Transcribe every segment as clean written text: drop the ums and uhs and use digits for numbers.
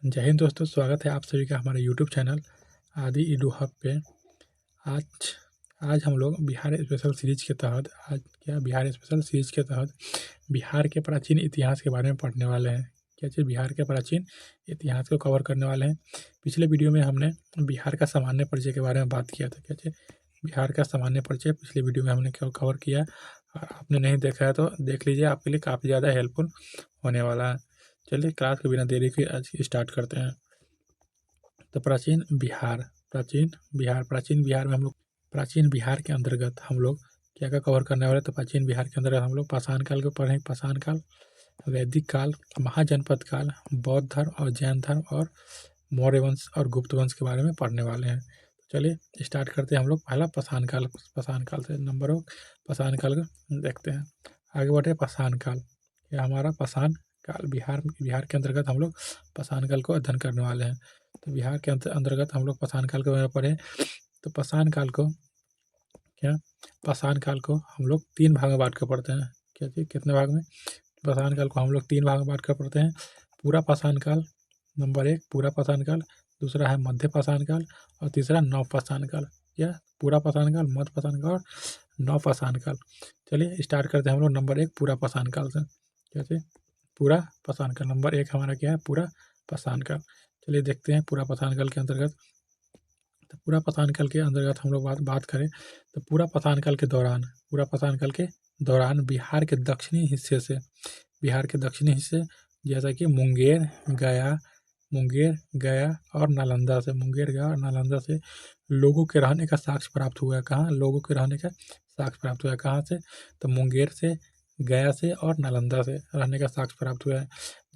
जय हिंद दोस्तों, स्वागत है आप सभी का हमारे यूट्यूब चैनल आदि ईडू हब पे। आज आज हम लोग बिहार स्पेशल सीरीज के तहत बिहार स्पेशल सीरीज के तहत बिहार के प्राचीन इतिहास के बारे में पढ़ने वाले हैं। क्या चीज़ बिहार के प्राचीन इतिहास को कवर करने वाले हैं। पिछले वीडियो में हमने बिहार का सामान्य परिचय के बारे में बात किया था। क्या चीज़ बिहार का सामान्य परिचय पिछले वीडियो में हमने कवर किया, और आपने नहीं देखा है तो देख लीजिए, आपके लिए काफ़ी ज़्यादा हेल्पफुल होने वाला है। चलिए क्लास के बिना देरी के आज स्टार्ट करते हैं। तो प्राचीन बिहार में हम लोग प्राचीन बिहार के अंतर्गत हम लोग क्या क्या कवर करने वाले। तो प्राचीन बिहार के अंतर्गत हम लोग पाषाण काल को पढ़ेंगे। पाषाण काल, वैदिक काल, महाजनपद काल, बौद्ध धर्म और जैन धर्म और मौर्य वंश और गुप्त वंश के बारे में पढ़ने वाले हैं। चलिए स्टार्ट करते हैं हम लोग पहला पाषाण काल से नंबर ऑफ पाषाण काल को देखते हैं। आगे बढ़े पाषाण काल। यह हमारा पाषाण काल बिहार के अंतर्गत हम लोग पाषाण काल को अध्ययन करने वाले हैं। तो बिहार के अंतर्गत हम लोग पाषाण काल के बारे में पढ़े। तो पाषाण काल को हम लोग 3 भाग में बांट कर पढ़ते हैं। क्या चीज़ कितने भाग में? पाषाण काल को हम लोग 3 भाग में बांट कर पढ़ते हैं। पूरा पाषाण काल नंबर 1 पूरा पाषाण काल, दूसरा है मध्य पाषाण काल और तीसरा नव पाषाण काल। या पूरा पाषाण काल, मध्य पाषाण काल और नव पाषाण काल। चलिए स्टार्ट करते हैं हम लोग नंबर 1 पूरा पाषाण काल से। कैसे? पूरा पाषाण काल नंबर 1 हमारा क्या है? पूरा पाषाण काल। चलिए देखते हैं पूरा पाषाण काल के अंतर्गत। तो पूरा पाषाण काल के अंतर्गत हम लोग बात करें तो पूरा पाषाण काल के दौरान बिहार के दक्षिणी हिस्से जैसा कि मुंगेर, गया और नालंदा से लोगों के रहने का साक्ष्य प्राप्त हुआ है। कहाँ लोगों के रहने का साक्ष्य प्राप्त हुआ है? कहाँ से? तो मुंगेर से, गया से और नालंदा से रहने का साक्ष्य प्राप्त हुआ है।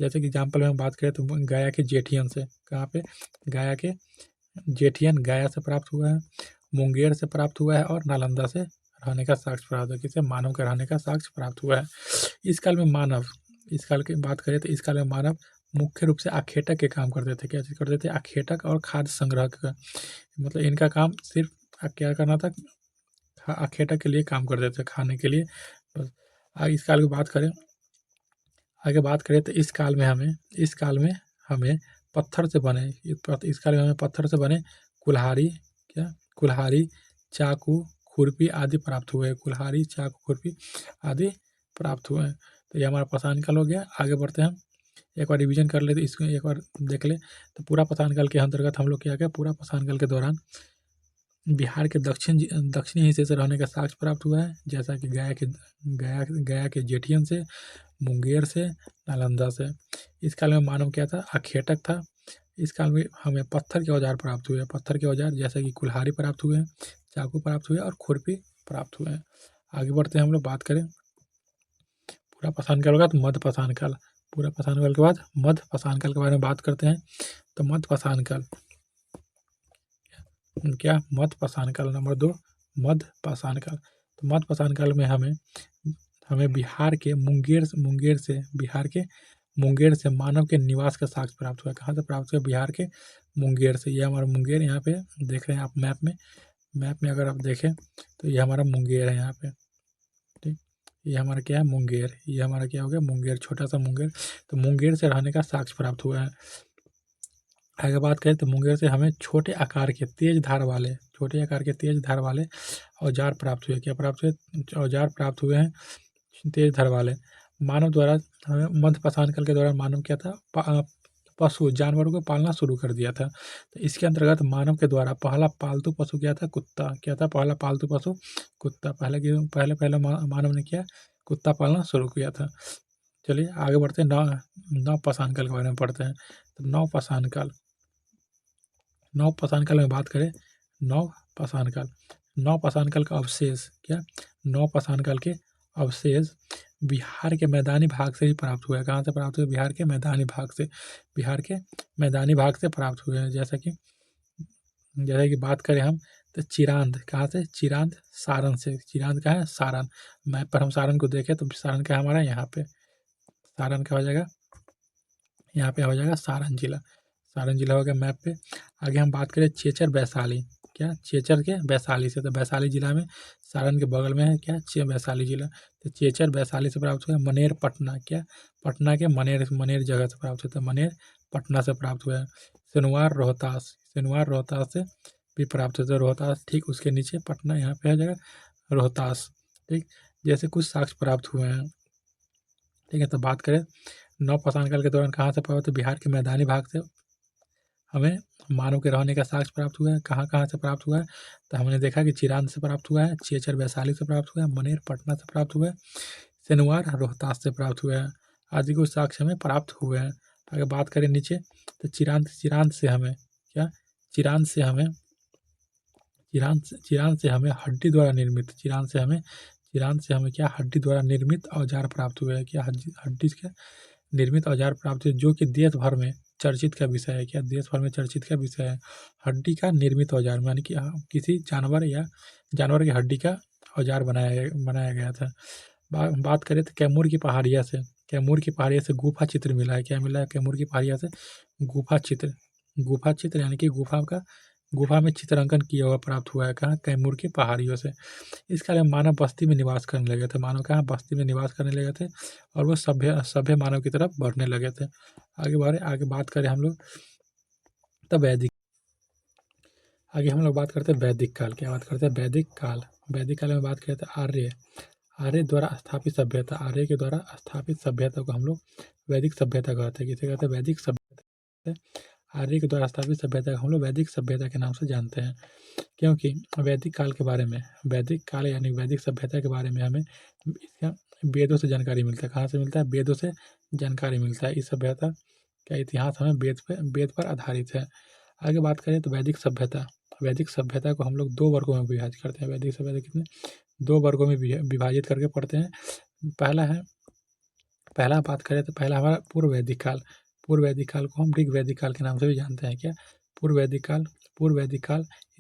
जैसे कि एग्जाम्पल में बात करें तो गया के जेठियन से, कहाँ पे? गया के जेठियन गया से प्राप्त हुआ है, मुंगेर से प्राप्त हुआ है और नालंदा से रहने का साक्ष्य प्राप्त हुआ है। किसे? मानव के रहने का साक्ष्य प्राप्त हुआ है। इस काल की बात करें तो इस काल में मानव मुख्य रूप से आखेटक के काम करते थे। क्या चीज़ करते थे? आखेटक और खाद्य संग्रह का, मतलब इनका काम सिर्फ क्या करना था? आखेटक के लिए काम करते थे, खाने के लिए बस। आगे इस काल की बात करें तो इस काल में हमें पत्थर से बने कुल्हाड़ी, चाकू, खुरपी आदि प्राप्त हुए। तो ये हमारा पाषाण काल हो गया। आगे बढ़ते हैं, एक बार रिवीजन कर लेते, इसको एक बार देख ले। तो पूरा पाषाण काल के अंतर्गत हम लोग क्या किया? पूरा पाषाण काल के दौरान बिहार के दक्षिणी हिस्से से रहने का साक्ष्य प्राप्त हुआ है, जैसा कि गया के जेठियन से, मुंगेर से, नालंदा से। इस काल में मानव क्या था? आखेटक था। इस काल में हमें पत्थर के औजार प्राप्त हुए। पत्थर के औजार जैसे कि कुल्हाड़ी प्राप्त हुए हैं, चाकू प्राप्त हुए और खुरपी प्राप्त हुए हैं। आगे बढ़ते हैं हम लोग, बात करें पूरा पाषाण काल के बाद मध्य पाषाण काल। पूरा पाषाण काल के बाद मध्य पाषाण काल के बारे में बात करते हैं। तो मध्य पाषाण काल मध्य पाषाण काल नंबर 2 मध्य पाषाण काल। तो मध्य पाषाण काल में हमें बिहार के मुंगेर से मानव के निवास का साक्ष्य प्राप्त हुआ। कहाँ से प्राप्त हुआ? बिहार के मुंगेर से। ये हमारा मुंगेर, यहाँ पे देख रहे हैं आप मैप में अगर आप देखें तो ये हमारा मुंगेर है यहाँ पे। ठीक, ये हमारा क्या है? मुंगेर। ये हमारा क्या हो गया? मुंगेर, छोटा सा मुंगेर। तो मुंगेर से रहने का साक्ष्य प्राप्त हुआ है। आगे बात करें तो मुंगेर से हमें छोटे आकार के तेज धार वाले औजार प्राप्त हुए। क्या प्राप्त हुए? औजार प्राप्त हुए हैं तेज धार वाले। मानव द्वारा हमें मध्य पाषाण काल के दौरान मानव क्या था? पशु जानवरों को पालना शुरू कर दिया था। तो इसके अंतर्गत मानव के द्वारा पहला पालतू पशु क्या था? कुत्ता। क्या था पहला पालतू पशु? कुत्ता। पहले मानव ने क्या? कुत्ता पालना शुरू किया था। चलिए आगे बढ़ते हैं, नव पाषाण काल के बारे में पढ़ते हैं। तो नव पाषाण काल में बात करें, नव पाषाण काल का अवशेष नव पाषाण काल के अवशेष बिहार के मैदानी भाग से ही प्राप्त हुआ है। कहाँ से प्राप्त हुए? बिहार के मैदानी भाग से प्राप्त हुए हैं। जैसा कि बात करें हम तो चिरांद, कहाँ से? चिरांद सारण से। चिरांद कहाँ है? सारण। मैप पर हम सारण को देखें तो सारण का हमारा यहाँ पे, सारण का हो जाएगा यहाँ पे, हो जाएगा सारण जिला हो गया मैप पे। आगे हम बात करें चेचर वैशाली। क्या, चेचर के वैशाली से। तो वैशाली जिला में सारण के बगल में है क्या, वैशाली जिला। तो चेचर वैशाली से प्राप्त हुआ। मनेर पटना, क्या, पटना के मनेर जगह से प्राप्त हुआ। मनेर पटना से प्राप्त हुआ है। सिनवार रोहतास, सिनवार रोहतास से भी प्राप्त होता है। रोहतास ठीक उसके नीचे पटना, यहाँ पे है जगह रोहतास। ठीक, जैसे कुछ साक्ष्य प्राप्त हुए हैं। ठीक है, तो बात करें नवपाषाण काल के दौरान कहाँ से प्राप्त, तो बिहार के मैदानी भाग से हमें मानव के रहने का साक्ष्य प्राप्त हुआ है। कहाँ कहाँ से प्राप्त हुआ है, तो हमने देखा कि चिरांद से प्राप्त हुआ है, चेचर वैशाली से प्राप्त हुआ है, मनेर पटना से प्राप्त हुआ है, सिनवार रोहतास से प्राप्त हुआ है। आदि कुछ साक्ष्य हमें प्राप्त हुए हैं। अगर बात करें नीचे, तो चिरांद से हमें क्या, चिरांद से हमें हड्डी द्वारा निर्मित, चिरांद से हमें क्या, हड्डी द्वारा निर्मित औजार प्राप्त हुए हैं। क्या, हड्डी के निर्मित औजार प्राप्त हुए, जो कि देश भर में चर्चित का विषय है। क्या, देश भर में चर्चित का विषय है। हड्डी का निर्मित औजार, यानी कि किसी जानवर या जानवर की हड्डी का औजार बनाया गया था। बात करें तो कैमूर की पहाड़िया से गुफा चित्र मिला है। क्या मिला है, कैमूर की पहाड़िया से गुफा चित्र यानी कि गुफा में चित्रांकन किया हुआ प्राप्त हुआ है। कहाँ, कैमूर की पहाड़ियों से। इसके अलावा मानव बस्ती में निवास करने लगे थे। मानव कहाँ, बस्ती में निवास करने लगे थे, और वो सभ्य मानव की तरफ बढ़ने लगे थे। आगे बात करें हम लोग, तब आगे हम लोग बात करते हैं वैदिक काल। क्या बात करते हैं, वैदिक काल में बात करते हैं आर्य द्वारा स्थापित सभ्यता। आर्य के द्वारा स्थापित सभ्यता को हम लोग वैदिक सभ्यता कहते हैं। किसे कहते हैं, वैदिक सभ्यता। आर्य के द्वारा स्थापित सभ्यता को हम लोग वैदिक सभ्यता के नाम से जानते हैं, क्योंकि वैदिक काल के बारे में, वैदिक काल यानी वैदिक सभ्यता के बारे में हमें इसका वेदों से जानकारी मिलता है। कहाँ से मिलता है, वेदों से जानकारी मिलता है। इस सभ्यता का इतिहास हमें वेद पर आधारित है। आगे बात करें तो वैदिक सभ्यता को हम लोग 2 वर्गों में विभाजित करते हैं। वैदिक सभ्यता कितने, 2 वर्गों में विभाजित करके पढ़ते हैं। पहला बात करें तो पहला हमारा पूर्व वैदिक काल को हम ऋग वैदिक काल के नाम से भी जानते हैं। क्या, पूर्व वैदिक काल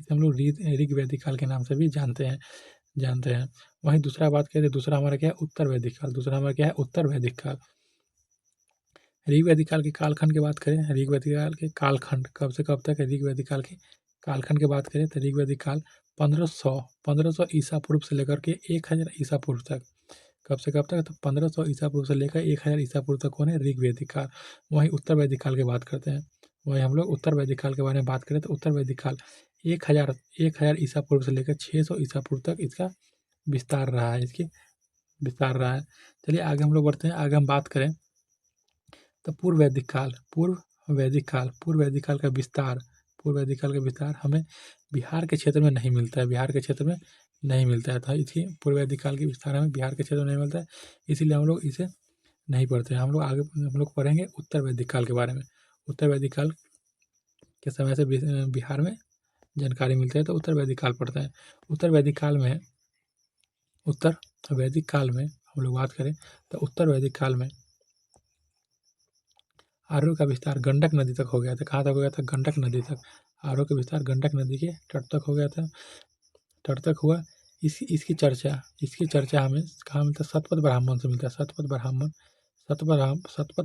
इसे हम लोग ऋग वैदिक काल के नाम से भी जानते हैं। वहीं दूसरा बात करें तो दूसरा हमारा क्या है, उत्तर वैदिक काल। ऋग वैदिक काल के कालखंड की बात करें, ऋग वैदिक काल के कालखंड कब से कब तक है, ऋग वैदिक काल के कालखंड की बात करें तो ऋग वैदिक काल 1500 ईसा पूर्व से लेकर के 1000 ईसा पूर्व तक। कब से कब तक, तो 1500 ईसा पूर्व से लेकर 1000 ईसा पूर्व तक कौन है, ऋग वैदिक काल। वहीं उत्तर वैदिक काल की बात करते हैं। वहीं हम लोग उत्तर वैदिक काल के बारे में बात करें तो उत्तर वैदिक काल 1000 ईसा पूर्व से लेकर 600 ईसा पूर्व तक इसका विस्तार रहा है। चलिए आगे हम लोग बढ़ते हैं। आगे हम बात करें तो पूर्व वैदिक काल का विस्तार हमें बिहार के क्षेत्र में नहीं मिलता है। तो इसकी पूर्व वैदिक काल के विस्तार हमें बिहार के क्षेत्र में नहीं मिलता है, इसीलिए हम लोग इसे नहीं पढ़ते हैं। हम लोग पढ़ेंगे उत्तर वैदिक काल के बारे में। उत्तर वैदिक काल के समय से बिहार में जानकारी मिलती है, तो उत्तर वैदिक काल पढ़ते हैं। उत्तर वैदिक काल में हम लोग बात करें तो उत्तर वैदिक काल में आर्यों का विस्तार गंडक नदी तक हो गया था। कहाँ तक हो गया था, गंडक नदी तक। आर्यों का विस्तार गंडक नदी के तट तक हो गया था, तट तक हुआ। इसकी चर्चा हमें कहाँ मिलता है, शतपथ ब्राह्मण से मिलता है। शतपथ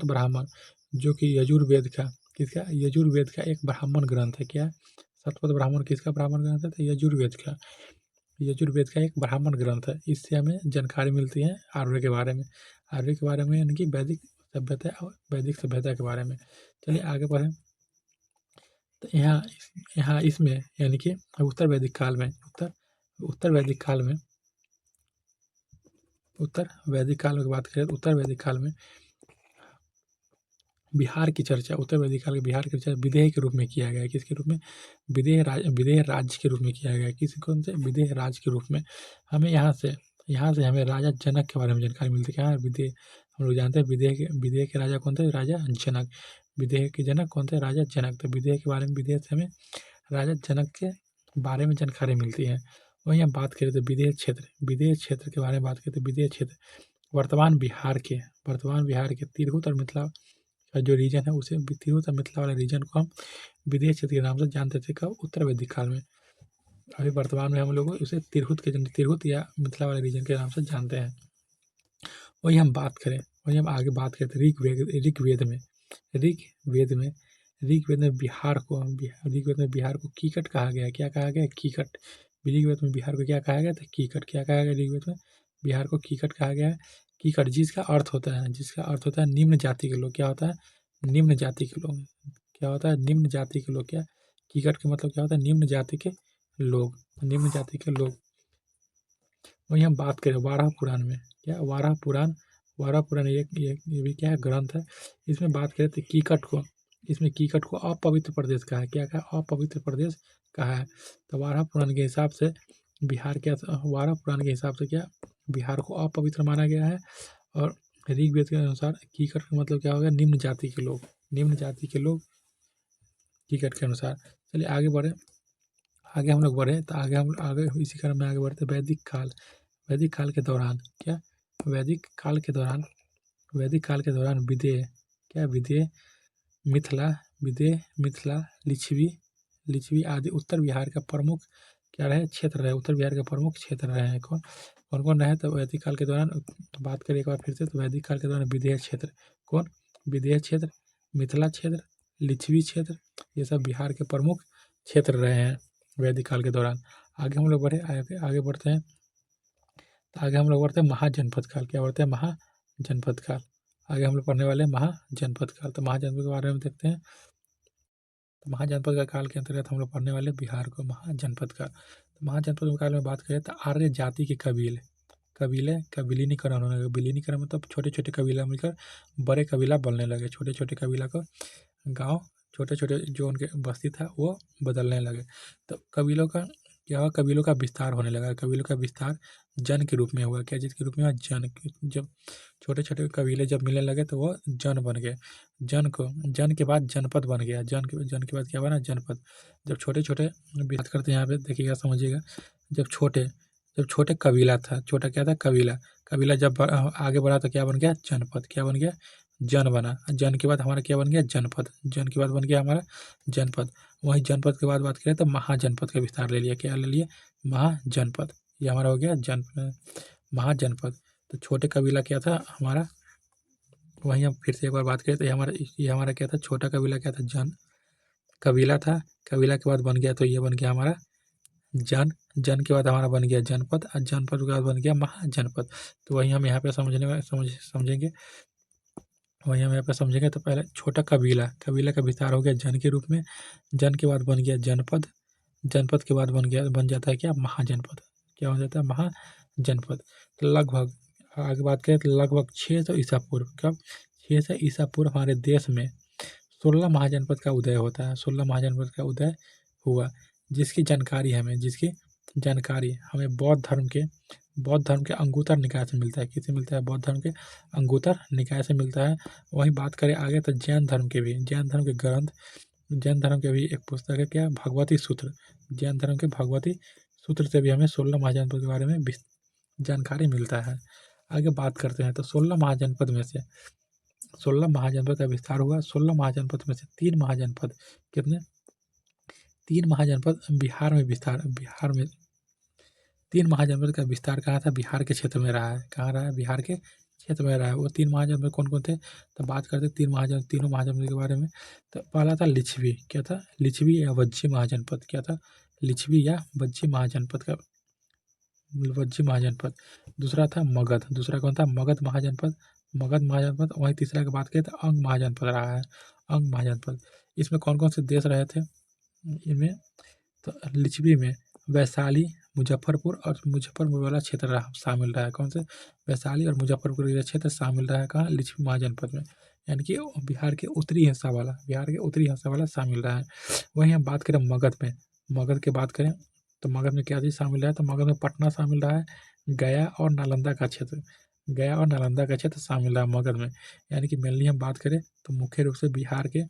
ब्राह्मण जो कि यजुर्वेद का एक ब्राह्मण ग्रंथ है। क्या, शतपथ ब्राह्मण किसका ब्राह्मण ग्रंथ है, तो यजुर्वेद का एक ब्राह्मण ग्रंथ है। इससे हमें जानकारी मिलती है आर्य के बारे में यानी कि वैदिक सभ्यता के बारे में। चलिए आगे बढ़ें। तो यहाँ इसमें यानी कि उत्तर वैदिक काल में की बात करें तो उत्तर वैदिक काल में बिहार की चर्चा विदेह के रूप में किया गया है। किसके रूप में, विदेह राज्य के रूप में किया गया है। कौन से, विदेह राज्य के रूप में। हमें यहाँ से हमें राजा जनक के बारे में जानकारी मिलती है। क्या, विदेह, हम लोग जानते हैं विदेह के राजा कौन थे, राजा जनक। विदेह के जनक कौन थे, राजा जनक। तो विदेह के बारे में, विदेह से हमें राजा जनक के बारे में जानकारी मिलती है। वहीं हम बात करें तो विदेह क्षेत्र के बारे में बात करें तो विदेह क्षेत्र वर्तमान बिहार के तिरहुत और मिथिला का जो रीजन है, उसे तिरहुत और मिथिला वाले रीजन को हम विदेह क्षेत्र के नाम से जानते थे। कब, उत्तर वैदिक काल में। अभी वर्तमान में हम लोग उसे तिरहुत या मिथिला वाले रीजन के नाम से जानते हैं। वही हम आगे बात करें तो ऋग्वेद में ऋग्वेद में बिहार को कीकट कहा गया है। क्या कहा गया है? कीकट। ऋग्वेद में बिहार को क्या कहा गया था? कीकट। क्या कहा गया ऋग्वेद में? बिहार को कीकट कहा गया है। कीकट जिसका अर्थ होता है निम्न जाति के लोग। क्या होता है? निम्न जाति के लोग। क्या होता है? निम्न जाति के लोग। क्या कीकट का मतलब क्या होता है? निम्न जाति के लोग। निम्न जाति के लोग। वही हम बात करें वाराह पुराण में। क्या वाराह पुराण ये भी क्या है? ग्रंथ है। इसमें बात करें तो कीकट को अपवित्र प्रदेश कहा है। क्या कहा? अपवित्र प्रदेश कहा है। तो वाराह पुराण के हिसाब से क्या बिहार को अपवित्र माना गया है। और ऋग्वेद के अनुसार कीकट का मतलब क्या होगा? निम्न जाति के लोग। निम्न जाति के लोग कीकट के अनुसार। चलिए आगे बढ़े। आगे हम लोग बढ़े तो आगे इसी क्रम में आगे बढ़ते। वैदिक काल के दौरान क्या? वैदिक काल के दौरान मिथिला लिच्छवी आदि उत्तर बिहार का प्रमुख क्या रहे? क्षेत्र रहे। उत्तर बिहार के प्रमुख क्षेत्र रहे हैं। कौन कौन रहे? तो वैदिक काल के दौरान बात करें एक बार फिर से। तो वैदिक काल के दौरान विदेह क्षेत्र। कौन? विदेह क्षेत्र, मिथिला क्षेत्र, लिच्छवी क्षेत्र, ये सब बिहार के प्रमुख क्षेत्र रहे हैं वैदिक काल के दौरान। आगे हम लोग बढ़े। आगे बढ़ते हैं। आगे हम लोग बढ़ते हैं महाजनपद काल। क्या बढ़ते हैं? महाजनपद काल। आगे हम लोग पढ़ने वाले हैं महाजनपद काल। तो महाजनपद के बारे में देखते हैं। तो महाजनपद का काल के अंतर्गत हम लोग पढ़ने वाले बिहार को महाजनपद काल। तो महाजनपद काल में बात करें तो आर्य जाति के कबीले का विलीनीकरण होने लगा। विलीनीकरण मतलब छोटे छोटे कबीला मिलकर बड़े कबीला बनने लगे। छोटे छोटे कबीला को गांव, छोटे छोटे जो उनके बस्ती था वो बदलने लगे। तो कबीलों का क्या हुआ? कबीलों का विस्तार होने लगा। कबीलों का विस्तार जन के रूप में हुआ। क्या चीज़ के रूप में हुआ? जन। जब छोटे छोटे कबीले जब मिलने लगे तो वो जन बन गए। जन के बाद जनपद बन गया। जन के बाद क्या बना? जनपद। जब छोटे छोटे बात करते हैं यहाँ पे देखिएगा, समझिएगा। जब छोटे कबीला था, छोटा क्या था? कबीला जब आगे बढ़ा तो क्या बन गया? जनपद। क्या बन गया? जन बना। जन के बाद हमारा क्या बन गया? जनपद। जन के बाद बन गया हमारा जनपद। वहीं जनपद के बाद बात करें तो महाजनपद का विस्तार ले लिया। क्या ले लिया? महाजनपद। ये हमारा हो गया महाजनपद। तो छोटे कबीला क्या था हमारा? वहीं हम फिर से एक बार बात करें तो ये हमारा क्या था? छोटा कबीला क्या था? कबीला था। कबीला के बाद बन गया तो ये बन गया हमारा जन के बाद हमारा बन गया जनपद, और जनपद के बाद बन गया महाजनपद। तो वही हम यहाँ पे समझेंगे। वही हम यहाँ पे समझेंगे। तो पहले छोटा कबीला का विस्तार हो गया जन के रूप में। जन के बाद बन गया जनपद। जनपद के बाद बन जाता है क्या? महाजनपद। क्या बन जाता है? महाजनपद। तो लगभग आगे बात करें तो लगभग 600 ईसा पूर्व, कब? 600 ईसा पूर्व हमारे देश में 16 महाजनपद का उदय होता है। 16 महाजनपद का उदय हुआ, जिसकी जानकारी हमें बौद्ध धर्म के अंगुतर निकाय से मिलता है। किससे मिलता है? बौद्ध धर्म के अंगुतर निकाय से मिलता है। वहीं बात करें आगे तो जैन धर्म के ग्रंथ, जैन धर्म के भी एक पुस्तक है क्या? भगवती सूत्र। जैन धर्म के भगवती सूत्र से भी हमें 16 महाजनपद के बारे में जानकारी मिलता है। आगे बात करते हैं तो 16 महाजनपद का विस्तार हुआ। 16 महाजनपद में से 3 महाजनपद, कितने? 3 महाजनपद बिहार में 3 महाजनपद का विस्तार कहाँ था? बिहार के क्षेत्र में रहा है। कहाँ रहा है? बिहार के क्षेत्र में रहा है। वो 3 महाजनपद कौन कौन थे? तो बात करते तीनों महाजनपद के बारे में। तो पहला था लिच्छवी। क्या था? लिच्छवी या वज्जी महाजनपद। क्या था? लिच्छवी या वज्जी महाजनपद। दूसरा था मगध। दूसरा कौन था? मगध महाजनपद। वहीं तीसरा की बात करें तो अंग महाजनपद रहा है। अंग महाजनपद। इसमें कौन कौन से देश रहे थे? इनमें तो लिच्छवी में वैशाली, मुजफ्फरपुर और मुजफ्फरपुर वाला क्षेत्र शामिल रहा है। कौन से? वैशाली और मुजफ्फरपुर का क्षेत्र शामिल रहा है। कहाँ? लिच्छवी महाजनपद में। यानी कि बिहार के उत्तरी हिस्सा वाला शामिल रहा है। वहीं हम बात करें मगध की बात करें तो मगध में क्या चीज़ शामिल है? तो मगध में पटना शामिल रहा है। गया और नालंदा का क्षेत्र शामिल रहा मगध में। यानी कि मेनली हम बात करें तो मुख्य रूप से बिहार के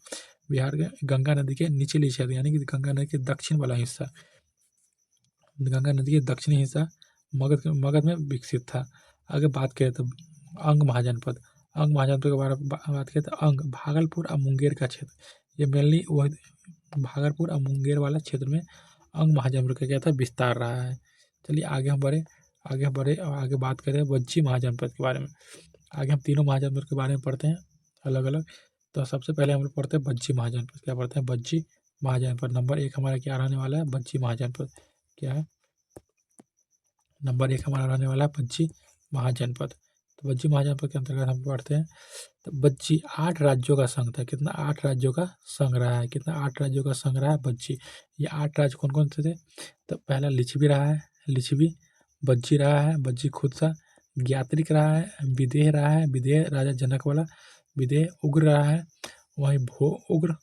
गंगा नदी के निचली क्षेत्र, यानी कि गंगा नदी के दक्षिण वाला हिस्सा, गंगा नदी के दक्षिणी हिस्सा मगध में विकसित था। आगे बात करें तो अंग महाजनपद के बारे में बात करें तो अंग भागलपुर और मुंगेर का क्षेत्र, ये मेनली वह भागलपुर और मुंगेर वाला क्षेत्र में अंग महाजनपद का क्या था? विस्तार रहा है। चलिए आगे हम बढ़े और आगे बात करें वज्जी महाजनपद के बारे में। आगे हम तीनों महाजनपद के बारे में पढ़ते हैं अलग अलग। तो सबसे पहले हम लोग पढ़ते हैं बज्जी महाजनपद। क्या पढ़ते हैं? बज्जी महाजनपद। नंबर 1 हमारा क्या रहने वाला है? बज्जी महाजनपद। क्या है? नंबर 1 हमारा रहने वाला है बज्जी महाजनपद। तो बज्जी महाजनपद के अंतर्गत हम पढ़ते हैं तो बज्जी 8 राज्यों का संघ था। कितना? 8 राज्यों का संघ रहा है। कितना? 8 राज्यों का संघ रहा है बज्जी। ये 8 राज्य कौन कौन से थे? तो पहला लिच्छवी रहा है, लिच्छवी। बज्जी रहा है, बज्जी खुद सा। ज्ञात्रिक रहा है, विदेह रहा है, विदेह राजा जनक वाला विदेह। उग्र रहा है, वहीं उग्र।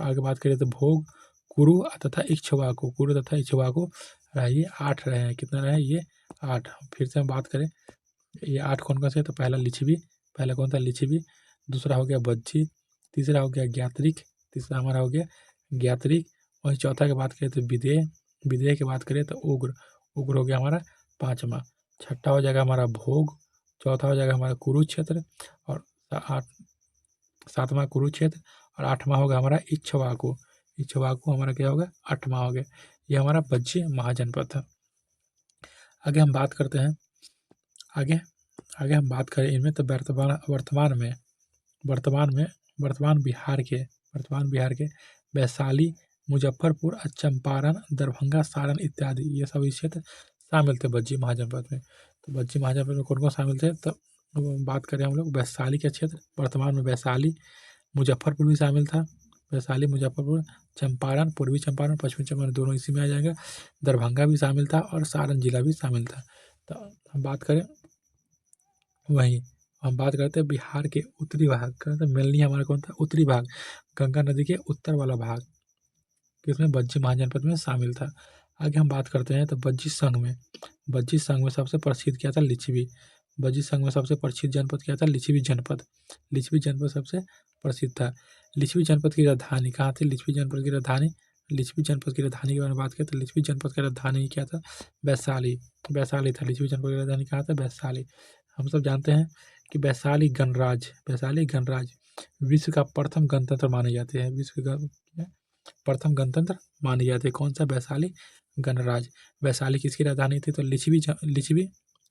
आगे बात करें तो भोग, कुरु तथा इक्ष्वाकु। कुरु तथा इक्ष्वाकु रहा। ये 8 रहे हैं। कितना रहे? ये 8। फिर से हम बात करें ये 8 कौन कौन से? तो पहला लिच्छवी। पहला कौन था? लिच्छवी। दूसरा हो गया बज्जी। तीसरा हो गया ज्ञात्रिक। तीसरा हमारा हो गया ज्ञात्रिक। वहीं चौथा की बात करें तो विदेह। विदेह की बात करें तो उग्र। उग्र हो गया हमारा 5वां। छठा हो जाएगा हमारा भोग। चौथा हो जाएगा हमारा कुरुक्षेत्र। और 7वां कुरुक्षेत्र। और 8वां होगा हमारा इक्ष्वाकु। इक्ष्वाकु हमारा क्या होगा? 8वां हो गया। ये हमारा बज्जी महाजनपद था। आगे हम बात करते हैं आगे आगे हम बात करें इनमें तो वर्तमान बिहार के वैशाली, मुजफ्फरपुर, चंपारण, दरभंगा, सारण इत्यादि ये सभी क्षेत्र शामिल थे बज्जी महाजनपद में। तो बज्जी महाजनपद में कौन कौन शामिल थे? तो बात करें हम लोग वैशाली के क्षेत्र, वर्तमान में वैशाली। मुजफ्फरपुर भी शामिल था। वैशाली, मुजफ्फरपुर, चंपारण, पूर्वी चंपारण, पश्चिमी चंपारण दोनों इसी में आ जाएगा। दरभंगा भी शामिल था और सारण जिला भी शामिल था। तो हम बात करें वहीं हम बात करते हैं बिहार के उत्तरी भाग का। तो मेनली हमारा कौन था? उत्तरी भाग, गंगा नदी के उत्तर वाला भाग, किसमें? बज्जी महाजनपद में शामिल था। आगे हम बात करते हैं तो बज्जी संघ में सबसे प्रसिद्ध क्या था? लिच्छवी। बज्जी संघ में सबसे प्रसिद्ध जनपद क्या था? लिच्छवी जनपद। लिच्छवी जनपद सबसे प्रसिद्ध था। लिच्छवी जनपद की राजधानी कहाँ थी? लिच्छवी जनपद की राजधानी के बारे में बात करें तो लिच्छवी जनपद की राजधानी क्या था? वैशाली था। लिच्छवी जनपद की राजधानी कहाँ था? वैशाली। हम सब जानते हैं कि वैशाली गणराज्य विश्व का प्रथम गणतंत्र माने जाते हैं। विश्व का प्रथम गणतंत्र माने जाते हैं। कौन सा? वैशाली गणराज्य। वैशाली किसकी राजधानी थी? तो लिच्छवी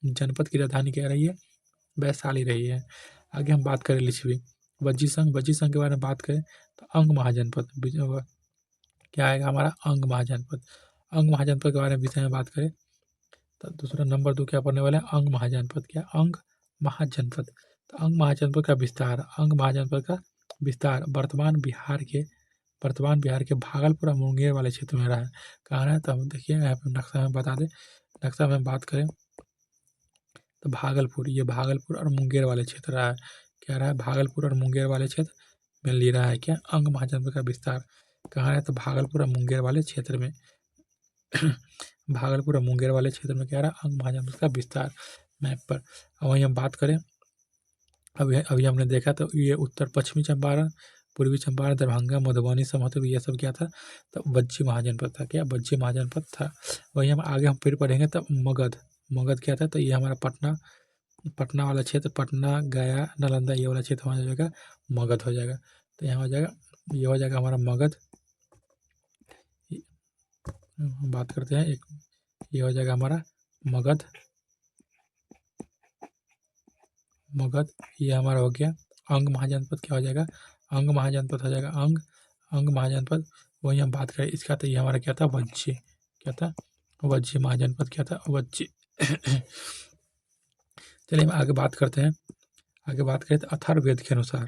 जनपद की राजधानी क्या रही है? वैशाली रही है। आगे हम बात करें लिच्छवी बज्जी संघ के बारे में बात करें तो अंग महाजनपद क्या आएगा हमारा? अंग महाजनपद के बारे में विषय में बात करें तो दूसरा नंबर 2 क्या पढ़ने वाला है? अंग महाजनपद। क्या? अंग महाजनपद। तो अंग महाजनपद का विस्तार वर्तमान बिहार के भागलपुर और मुंगेर वाले क्षेत्र में रहा है। कहाँ रहा है? तो हम देखिए यहाँ पे नक्शा में बता दें। नक्शा में हम बात करें तो भागलपुर और मुंगेर वाले क्षेत्र रहा है। क्या रहा है? भागलपुर और मुंगेर वाले क्षेत्र में ले रहा है। क्या? अंग महाजनपद का विस्तार कहाँ है? तो भागलपुर और मुंगेर वाले क्षेत्र में भागलपुर और मुंगेर वाले क्षेत्र में क्या रहा? अंग महाजनपद का विस्तार मैप पर। वहीं हम बात करें अभी हमने देखा तो ये उत्तर पश्चिमी चंपारण, पूर्वी चंपारण, दरभंगा, मधुबनी, समस्तीपुर ये सब क्या था? तो बज्जी महाजनपद था। क्या? बज्जी महाजनपद था। वहीं हम फिर पढ़ेंगे तो मगध क्या था? तो ये हमारा पटना वाला क्षेत्र, पटना, गया, नालंदा ये वाला क्षेत्र हमारा हो जाएगा मगध हो जाएगा। तो यहाँ हो जाएगा ये हो जाएगा हमारा मगध। हम बात करते हैं ये हो जाएगा हमारा मगध। ये हमारा हो गया अंग महाजनपद। क्या हो जाएगा? अंग महाजनपद हो जाएगा। अंग महाजनपद। वही हम बात करें इसका तो ये हमारा क्या था? बज्जी। क्या था? बज्जी महाजनपद। क्या था? बज्जी। चलिए हम आगे बात करते हैं। तो अथर्ववेद के अनुसार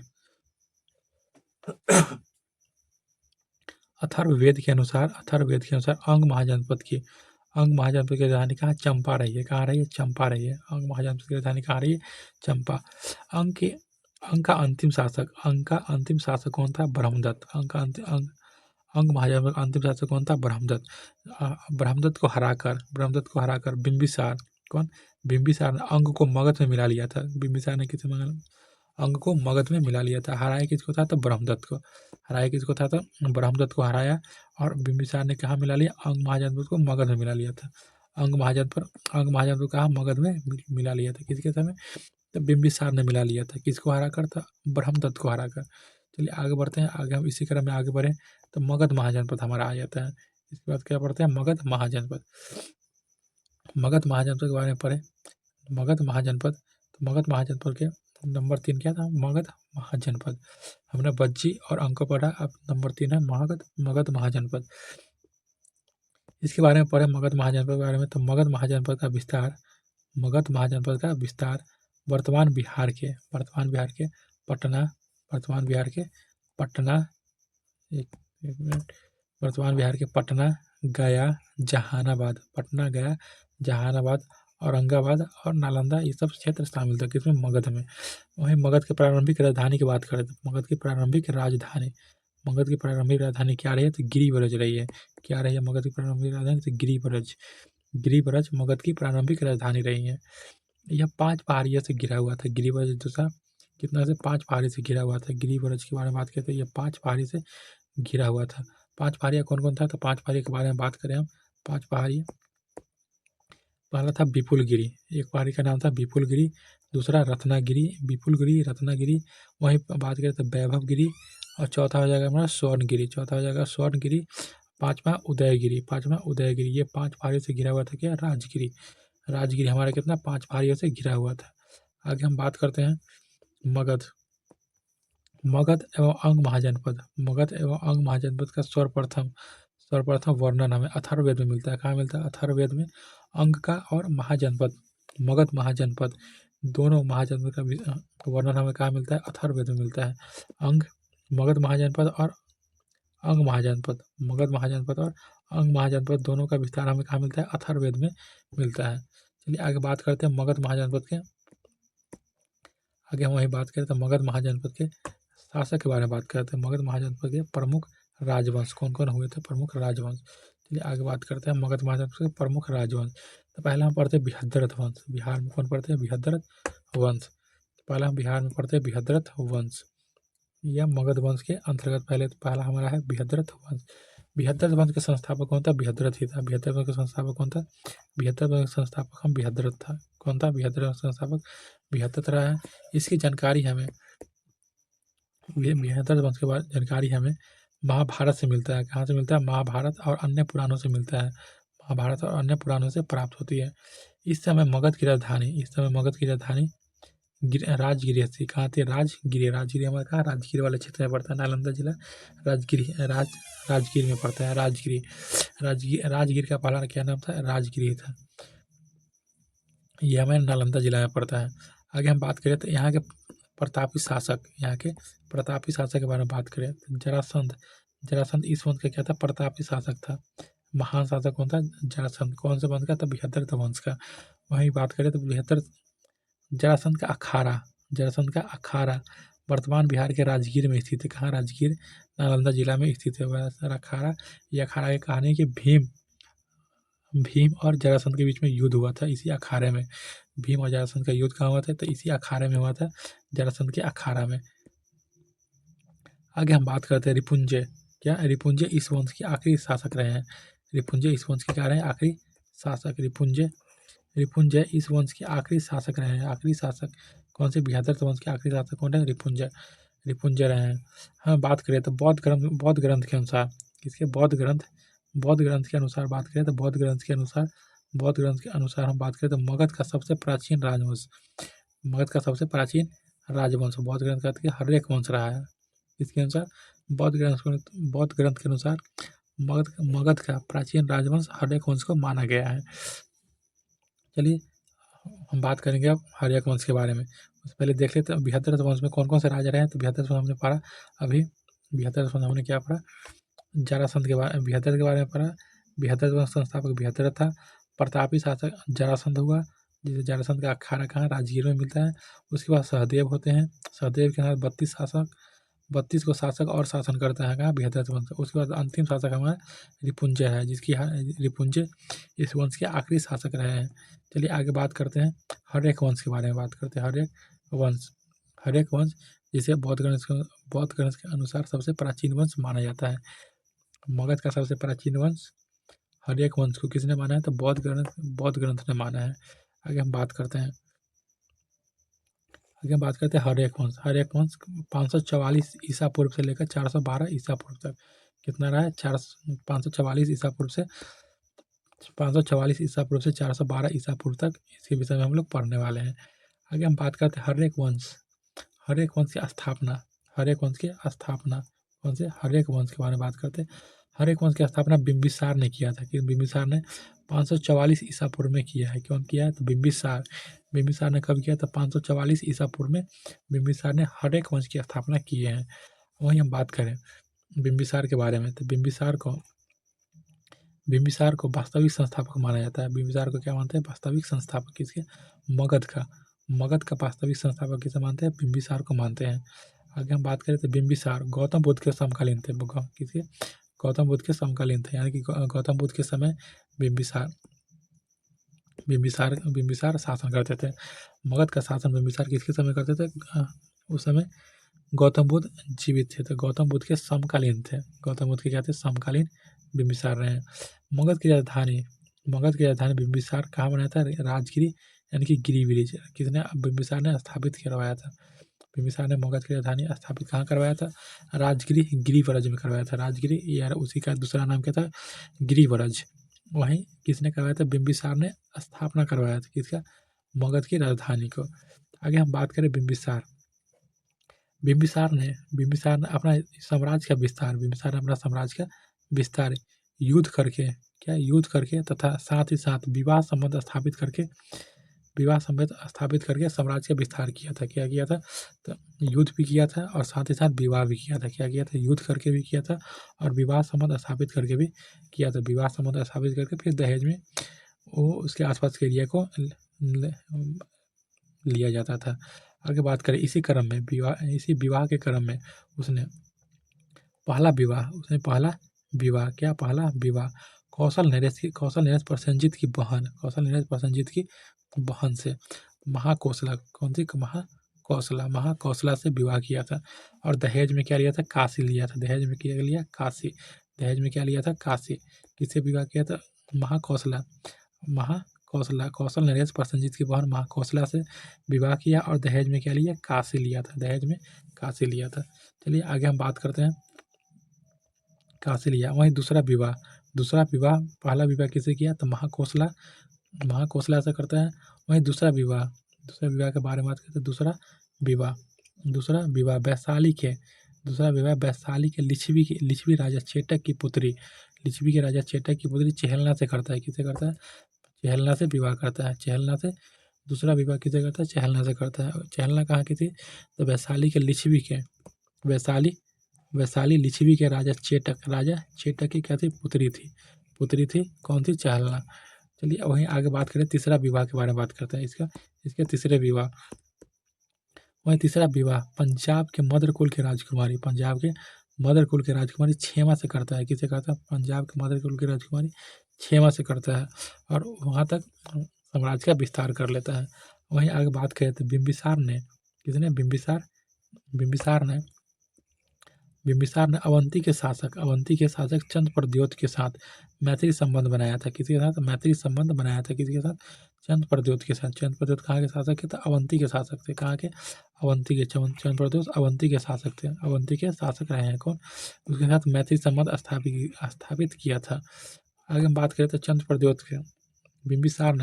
अंग महाजनपद की राजधानी कहाँ? चंपा रही है। कहाँ रही है? चंपा रही है। अंग महाजनपद की राजधानी कहाँ रही है? चंपा। अंग का अंतिम शासक कौन था? ब्रह्मदत्त। अंग महाजनपद का अंतिम शासक कौन था? ब्रह्मदत्त। ब्रह्मदत्त को हराकर बिंबिसार ने अंग को मगध में मिला लिया था। बिंबिसार ने अंग को मगध में मिला लिया था। हराया किसको था? तो ब्रह्मदत्त को हराया और बिंबिसार ने कहाँ मिला लिया? अंग महाजनपद को मगध में मिला लिया था। अंग महाजनपद कहाँ? मगध में मिला लिया था। किसके समय? तो बिंबिसार ने मिला लिया था। किसको हराकर? था ब्रह्मदत्त को हराकर। चलिए आगे बढ़ते हैं। आगे हम इसी क्रम में आगे बढ़ें तो मगध महाजनपद हमारा आ जाता है। इसके बाद क्या पढ़ते हैं? मगध महाजनपद के बारे में पढ़ें। मगध महाजनपद के नंबर 3 क्या था? मगध महाजनपद। हमने बज्जी और अंक पढ़ा, अब नंबर 3 है मगध महाजनपद। इसके बारे में पढ़े मगध महाजनपद के बारे में। तो मगध महाजनपद का विस्तार वर्तमान बिहार के पटना वर्तमान बिहार के पटना, गया, जहानाबाद, औरंगाबाद और नालंदा, ये सब क्षेत्र शामिल था किसमें? मगध में। वहीं मगध की प्रारंभिक राजधानी की बात करें तो मगध की प्रारंभिक राजधानी क्या रही है? तो गिरिब्रज रही है। क्या रही है मगध की प्रारंभिक राजधानी? तो गिरिब्रज मगध की प्रारंभिक राजधानी रही है। यह 5 पहाड़ियों से घिरा हुआ था। गिरिब्रज जो था कितना से? 5 पहाड़ी से घिरा हुआ था। गिरिब्रज के बारे में बात करते हैं, यह 5 पहाड़ी से घिरा हुआ था। 5 पहाड़ियाँ कौन-कौन था? तो 5 पहाड़ी के बारे में बात करें हम। 5 पहाड़ी, पहला था विपुलगिरी, एक पहाड़ी का नाम था विपुलगिरी। दूसरा रत्नागिरी। वहीं बात करें तो वैभवगिरी। और चौथा हो जाएगा हमारा स्वर्णगिरी। पाँचवा उदयगिरी। ये 5 पहाड़ियों से घिरा हुआ था क्या? राजगिरी हमारा कितना? 5 पहाड़ियों से घिरा हुआ था। आगे हम बात करते हैं मगध एवं अंग महाजनपद का सर्वप्रथम वर्णन हमें अथर्ववेद में मिलता है। कहाँ मिलता है? अथर्ववेद में। अंग का और मगध महाजनपद, दोनों महाजनपद का वर्णन हमें कहाँ मिलता है? अथर्ववेद में मिलता है। मगध महाजनपद और अंग महाजनपद दोनों का विस्तार हमें कहाँ मिलता है? अथर्ववेद में मिलता है। चलिए आगे बात करते हैं मगध महाजनपद के। आगे हम वही बात करें तो मगध महाजनपद के शासक के बारे में बात करते हैं। मगध महाजनपद के प्रमुख राजवंश कौन-कौन हुए थे? प्रमुख राजवंश। चलिए आगे बात करते हैं मगध महाजनपद के प्रमुख राजवंश। तो पहला हम पढ़ते हैं बृहद्रथ वंश। बिहार में कौन पढ़ते हैं? बृहद्रथ वंश। पहला हम बिहार में पढ़ते हैं बृहद्रथ वंश। यह मगध वंश के अंतर्गत पहला हमारा है बृहद्रथ वंश। बृहद्रथ वंश के संस्थापक कौन था? बृहद्रथ ही था। बृहद्रथ वंश के संस्थापक कौन था? बृहद्रथ वंश के संस्थापक हम बृहद्रथ था। कौन था? बृहद्रथ वंश के संस्थापक बृहद्रथ रहा है। इसकी जानकारी हमें बृहद्रथ वंश के बारे जानकारी हमें महाभारत से मिलता है। कहाँ से मिलता है? महाभारत और अन्य पुराणों से मिलता है। महाभारत और अन्य पुराणों से प्राप्त होती है। इस समय मगध की राजधानी राजगिरी थी। कहाँ थी? राजगिरी हमारे कहाँ? राजगिरी वाले क्षेत्र में पड़ता है। नालंदा जिला राजगिरी में पड़ता है। राजगिरी का पहला क्या नाम था? राजगिरी था। ये हमें नालंदा जिला में पड़ता है। आगे हम बात करें तो यहाँ के प्रतापी शासक के बारे में बात करें तो जरासंध इस वंश का क्या था? प्रतापी शासक था। महान शासक कौन था? जरासंध। कौन से वंश का? तो बृहद्रथ वंश का। वहीं बात करें तो जरासंध का अखाड़ा वर्तमान बिहार के राजगीर में स्थित है। कहाँ? राजगीर, नालंदा जिला में स्थित है वह अखाड़ा। यह अखाड़ा की कहानी कि भीम और जरासंध के बीच में युद्ध हुआ था इसी अखाड़े में। भीम और जरासंध का युद्ध कहाँ हुआ था? तो इसी अखाड़े में हुआ था, जरासंध के अखाड़ा में। आगे हम बात करते हैं रिपुंजय इस वंश के आखिरी शासक रहे हैं। रिपुंजय इस वंश के क्या रहे हैं? आखिरी शासक। रिपुंजय इस वंश के आखिरी शासक रहे हैं। आखिरी शासक कौन से? बृहद्रथ वंश के आखिरी शासक कौन है? रिपुंजय रहे हैं। हम बात करें तो बौद्ध ग्रंथ के अनुसार, किसके? बौद्ध ग्रंथ के अनुसार बात करें तो बौद्ध ग्रंथ के अनुसार हम बात करें तो मगध का सबसे प्राचीन राजवंश बौद्ध ग्रंथ का हर्यक वंश रहा है। इसके अनुसार बौद्ध ग्रंथ के अनुसार मगध का प्राचीन राजवंश हर्यक वंश को माना गया है। चलिए हम बात करेंगे अब हर्यक वंश के बारे में। उससे पहले देख लेते हैं बृहद्रथ वंश में कौन-कौन से राजा रहे हैं। तो बृहद्रथ वंश हमने पढ़ा अभी। बृहद्रथ वंश हमने क्या पढ़ा? जरासंध के बृहद्रथ के बारे में पढ़ा। बृहद्रथ वंश संस्थापक बृहद्रथ था। प्रतापी शासक जरासंध हुआ, जिसे जरासंध का अखाड़ा कहाँ? राजगीर में मिलता है। उसके बाद सहदेव होते हैं। सहदेव के साथ 32 को शासक और शासन करता है कहाँ? बृहद्रथ वंश। उसके बाद अंतिम शासक हमारा रिपुंजय है, रिपुंजय इस वंश के आखिरी शासक रहे हैं। चलिए आगे बात करते हैं हर्यक वंश के बारे में बात करते हैं। हर्यक वंश जिसे बौद्ध ग्रंथ के अनुसार सबसे प्राचीन वंश माना जाता है। मगध का सबसे प्राचीन वंश हर्यक वंश को किसने माना है? तो बौद्ध ग्रंथ ने माना है। आगे हम बात करते हैं हर्यक वंश 544 ईसा पूर्व से लेकर 412 ईसा पूर्व तक कितना रहा है? 544 ईसा पूर्व से 412 ईसा पूर्व तक इसके विषय में हम लोग पढ़ने वाले हैं। आगे हम बात करते हैं हर्यक वंश हर्यक वंश की स्थापना, हर्यक वंश की स्थापना, कौन से हर्यक वंश के बारे में बात करते हैं। हर्यक वंश की स्थापना बिंबिसार ने किया था कि बिंबिसार ने 544 ईसा पूर्व में किया है। कौन किया है? तो बिंबिसार। बिंबिसार ने कब किया था? 544 ईसा पूर्व में बिंबिसार ने हर्यक वंश की स्थापना किए हैं। वहीं हम बात करें बिंबिसार के बारे में, तो बिंबिसार को वास्तविक संस्थापक माना जाता है। बिंबिसार को क्या मानते हैं? वास्तविक संस्थापक। किसके? मगध का वास्तविक संस्थापक किसे मानते हैं? बिंबिसार को मानते हैं। आगे हम बात करें तो बिंबिसार गौतम बुद्ध के समकालीन थे। किसके? गौतम बुद्ध के समकालीन थे, यानी कि गौतम बुद्ध के समय बिंबिसार बिंबिसार शासन करते थे। मगध का शासन बिंबिसार किसके समय करते थे? उस समय गौतम बुद्ध जीवित थे, तो गौतम बुद्ध के समकालीन थे। गौतम बुद्ध के क्या थे? समकालीन बिंबिसार रहे। मगध की राजधानी बिंबिसार कहाँ बनाया था? राजगिरी, यानी कि गिरी विलेज। किसने? बिंबिसार ने स्थापित करवाया था। बिंबिसार ने मगध की राजधानी स्थापित कहाँ करवाया था? राजगिरी गिरिवरज में करवाया था। राजगिरी, यार उसी का दूसरा नाम क्या था? गिरिवरज। वहीं किसने करवाया था? बिंबिसार ने स्थापना करवाया था। किसका? मगध की राजधानी को। आगे हम बात करें बिंबिसार ने अपना साम्राज्य का विस्तार युद्ध करके तथा साथ ही साथ विवाह संबंध स्थापित करके साम्राज्य का विस्तार किया था। क्या किया था? तो युद्ध भी किया था और साथ ही साथ विवाह भी किया था। क्या किया था? युद्ध करके भी किया था और विवाह संबंध स्थापित करके भी किया था। विवाह संबंध स्थापित करके फिर दहेज में वो उसके आसपास के एरिया को लिया जाता था। आगे बात करें इसी विवाह के क्रम में उसने पहला विवाह कौशल नरेश प्रसेनजीत की बहन से महाकोसला, कौन सी? महाकोसला से विवाह किया था। और दहेज में क्या लिया था? काशी लिया था। दहेज में क्या लिया? काशी। दहेज में क्या लिया था? काशी। किससे विवाह किया था? कौशल नरेश प्रसेनजीत की बहन महाकोसला से विवाह किया और दहेज में क्या लिया? काशी लिया था। दहेज में काशी लिया था। चलिए आगे हम बात करते हैं। काशी लिया। वहीं दूसरा विवाह, पहला विवाह किसे किया? तो महाकोसला से करता है। वहीं दूसरा विवाह के बारे में बात करते हैं। दूसरा विवाह वैशाली के लिच्छवी राजा चेटक की पुत्री चेहलना से करता है। किसे करता है? चेहलना से विवाह करता है। चेहलना से दूसरा विवाह किसे करता है? चेहलना से करता है। चेहलना कहाँ की थी? तो वैशाली लिच्छवी के राजा चेटक की क्या थी? पुत्री थी। कौन थी? चेहलना। चलिए वहीं आगे बात करें तीसरा विवाह के बारे में बात करते हैं। इसके तीसरे विवाह। वहीं तीसरा विवाह पंजाब के मद्र कुल की राजकुमारी क्षेमा से करता है। किसे करता है? पंजाब के मद्र कुल की राजकुमारी क्षेमा से करता है और वहाँ तक साम्राज्य का विस्तार कर लेता है। वहीं आगे बात करें तो बिंबिसार ने अवंती के शासक चंद्रप्रद्योत के साथ मैत्री संबंध बनाया था। किसके साथ? मैत्री संबंध बनाया था। किसके साथ? चंद्रप्रद्योत के साथ। चंद्रप्रद्योत कहाँ के शासक थे? अवंती के शासक थे। कहाँ के? अवंती के। चंद्रप्रद्योत अवंती के शासक थे। अवंती के शासक रहे हैं कौन? उसके साथ मैत्री संबंध स्थापित किया था। आगे हम बात करें तो चंद्रप्रद्योत के बिंबिसार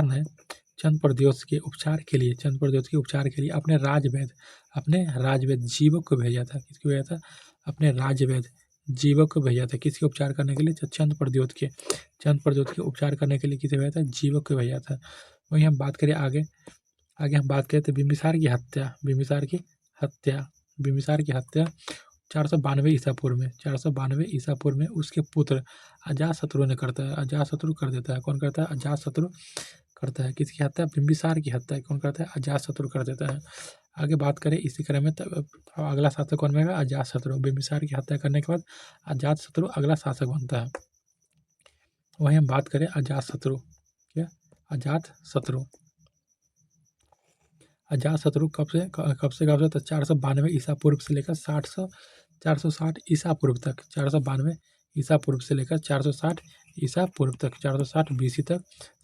ने चंद्रप्रद्योत के उपचार के लिए अपने राजवैद्य जीवक को भेजा था। किसको भेजा था? अपने राजवैद्य जीवक को भेजा था। किसके उपचार करने के लिए? चंद्रप्रद्योत के उपचार करने के लिए किसे भेजा था? जीवक को भेजा था। वहीं हम बात करें आगे हम बात करें तो बिंबिसार की हत्या 492 ईसा पूर्व में उसके पुत्र अजातशत्रु ने करता है। अजातशत्रु कर देता है। कौन करता है? अजातशत्रु करता है। किसकी हत्या? बिंबिसार की हत्या कौन करता है? अजातशत्रु कर देता है। आगे बात करें इसी क्रम में अगला शासक कौन बनेगा? अजातशत्रु। बिंबिसार की हत्या करने के बाद अजातशत्रु अगला शासक बनता है। वहीं हम बात करें अजातशत्रु कब से तो 492 ईसा पूर्व से लेकर 460 ईसा पूर्व तक 492 ईसा पूर्व से लेकर 460 ईसा पूर्व तक 460 बीसी तक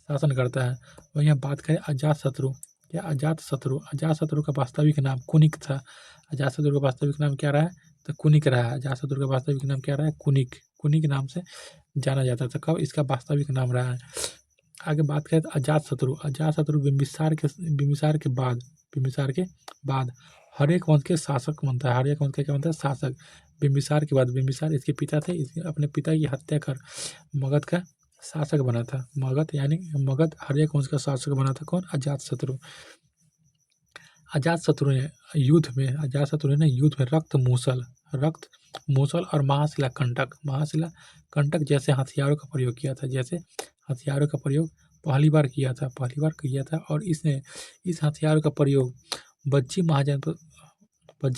शासन करता है। वहीं हम बात करें अजातशत्रु का वास्तविक नाम कुनिक था। अजातशत्रु का वास्तविक नाम क्या रहा है? तो कुनिक रहा है। अजातशत्रु का वास्तविक नाम क्या रहा है? कुनिक नाम से जाना जाता था। कब इसका वास्तविक नाम रहा है? आगे बात करें तो अजातशत्रु बिम्बिसार के बाद हर्यक वंश के शासक बनता है। हर्यक वंश का क्या बनता है? शासक। बिम्बिसार के बाद, बिम्बिसार इसके पिता थे, इसने अपने पिता की हत्या कर मगध का शासक बना था। मगध यानी मगध हर्यक वंश का शासक बना था कौन? अजातशत्रु। अजातशत्रु ने युद्ध में रक्त मूसल और महाशिला कंटक जैसे हथियारों का प्रयोग किया था। पहली बार किया था और इसने इस हथियार का प्रयोग बज्जी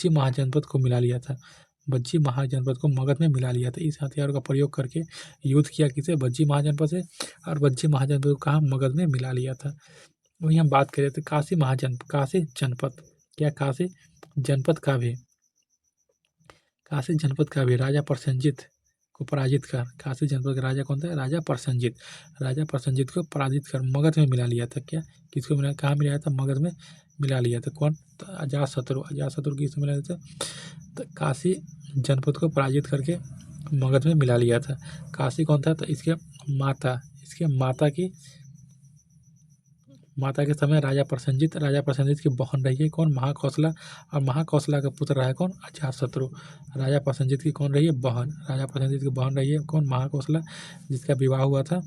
महाजनपद को मिला लिया था। बज्जी महाजनपद को मगध में मिला लिया था। इस हथियार का प्रयोग करके युद्ध किया किसे? बज्जी महाजनपद से, और बज्जी महाजनपद को कहाँ? मगध में मिला लिया था। वहीं हम बात करें तो काशी जनपद, क्या काशी जनपद का भी राजा प्रसेनजीत को पराजित कर, काशी जनपद का राजा कौन था? राजा प्रसेनजीत को पराजित कर मगध में मिला लिया था। क्या? किसको मिला? कहाँ मिलाया था? मगध में मिला लिया था। कौन? तो अजातशत्रु किसको मिला लिया था? तो काशी जनपद को पराजित करके मगध में मिला लिया था। काशी कौन था? तो इसके माता के समय राजा प्रसेनजीत की बहन रही है कौन? महाकौशला। और महाकौशला का पुत्र रहा है कौन? अजातशत्रु। राजा प्रसेनजीत की कौन रही है? बहन। राजा प्रसेनजीत की बहन रही है कौन? महाकौशला, जिसका विवाह हुआ था